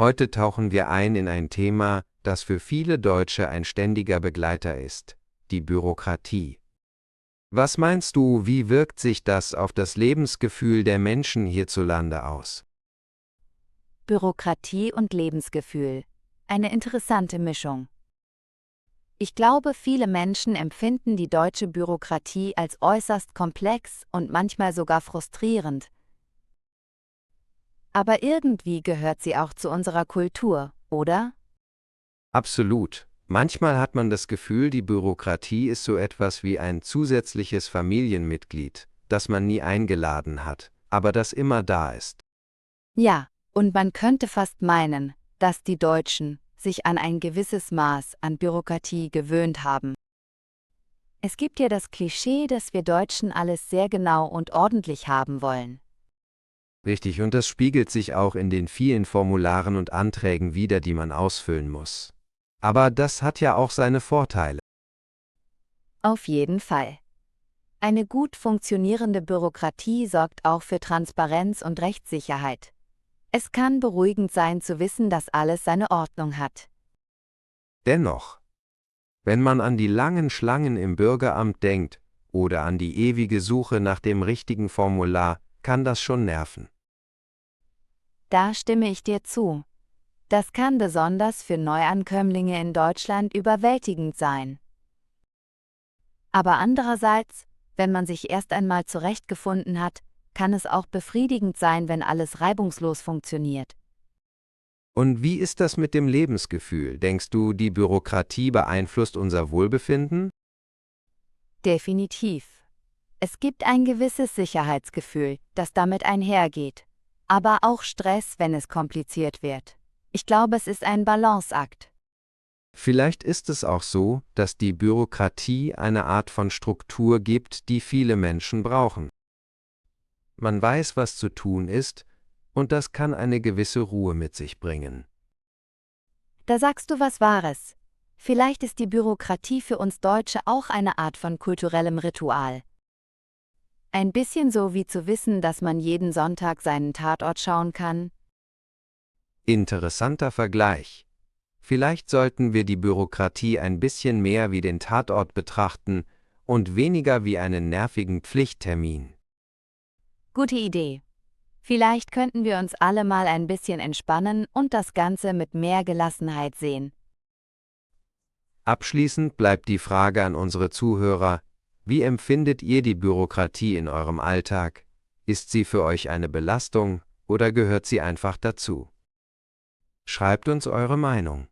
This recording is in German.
Heute tauchen wir ein in ein Thema, das für viele Deutsche ein ständiger Begleiter ist: die Bürokratie. Was meinst du, wie wirkt sich das auf das Lebensgefühl der Menschen hierzulande aus? Bürokratie und Lebensgefühl. Eine interessante Mischung. Ich glaube, viele Menschen empfinden die deutsche Bürokratie als äußerst komplex und manchmal sogar frustrierend. Aber irgendwie gehört sie auch zu unserer Kultur, oder? Absolut. Manchmal hat man das Gefühl, die Bürokratie ist so etwas wie ein zusätzliches Familienmitglied, das man nie eingeladen hat, aber das immer da ist. Ja, und man könnte fast meinen, dass die Deutschen sich an ein gewisses Maß an Bürokratie gewöhnt haben. Es gibt ja das Klischee, dass wir Deutschen alles sehr genau und ordentlich haben wollen. Richtig, und das spiegelt sich auch in den vielen Formularen und Anträgen wider, die man ausfüllen muss. Aber das hat ja auch seine Vorteile. Auf jeden Fall. Eine gut funktionierende Bürokratie sorgt auch für Transparenz und Rechtssicherheit. Es kann beruhigend sein zu wissen, dass alles seine Ordnung hat. Dennoch, wenn man an die langen Schlangen im Bürgeramt denkt oder an die ewige Suche nach dem richtigen Formular, kann das schon nerven. Da stimme ich dir zu. Das kann besonders für Neuankömmlinge in Deutschland überwältigend sein. Aber andererseits, wenn man sich erst einmal zurechtgefunden hat, kann es auch befriedigend sein, wenn alles reibungslos funktioniert. Und wie ist das mit dem Lebensgefühl? Denkst du, die Bürokratie beeinflusst unser Wohlbefinden? Definitiv. Es gibt ein gewisses Sicherheitsgefühl, das damit einhergeht. Aber auch Stress, wenn es kompliziert wird. Ich glaube, es ist ein Balanceakt. Vielleicht ist es auch so, dass die Bürokratie eine Art von Struktur gibt, die viele Menschen brauchen. Man weiß, was zu tun ist, und das kann eine gewisse Ruhe mit sich bringen. Da sagst du was Wahres. Vielleicht ist die Bürokratie für uns Deutsche auch eine Art von kulturellem Ritual. Ein bisschen so wie zu wissen, dass man jeden Sonntag seinen Tatort schauen kann. Interessanter Vergleich. Vielleicht sollten wir die Bürokratie ein bisschen mehr wie den Tatort betrachten und weniger wie einen nervigen Pflichttermin. Gute Idee. Vielleicht könnten wir uns alle mal ein bisschen entspannen und das Ganze mit mehr Gelassenheit sehen. Abschließend bleibt die Frage an unsere Zuhörer: Wie empfindet ihr die Bürokratie in eurem Alltag? Ist sie für euch eine Belastung oder gehört sie einfach dazu? Schreibt uns eure Meinung.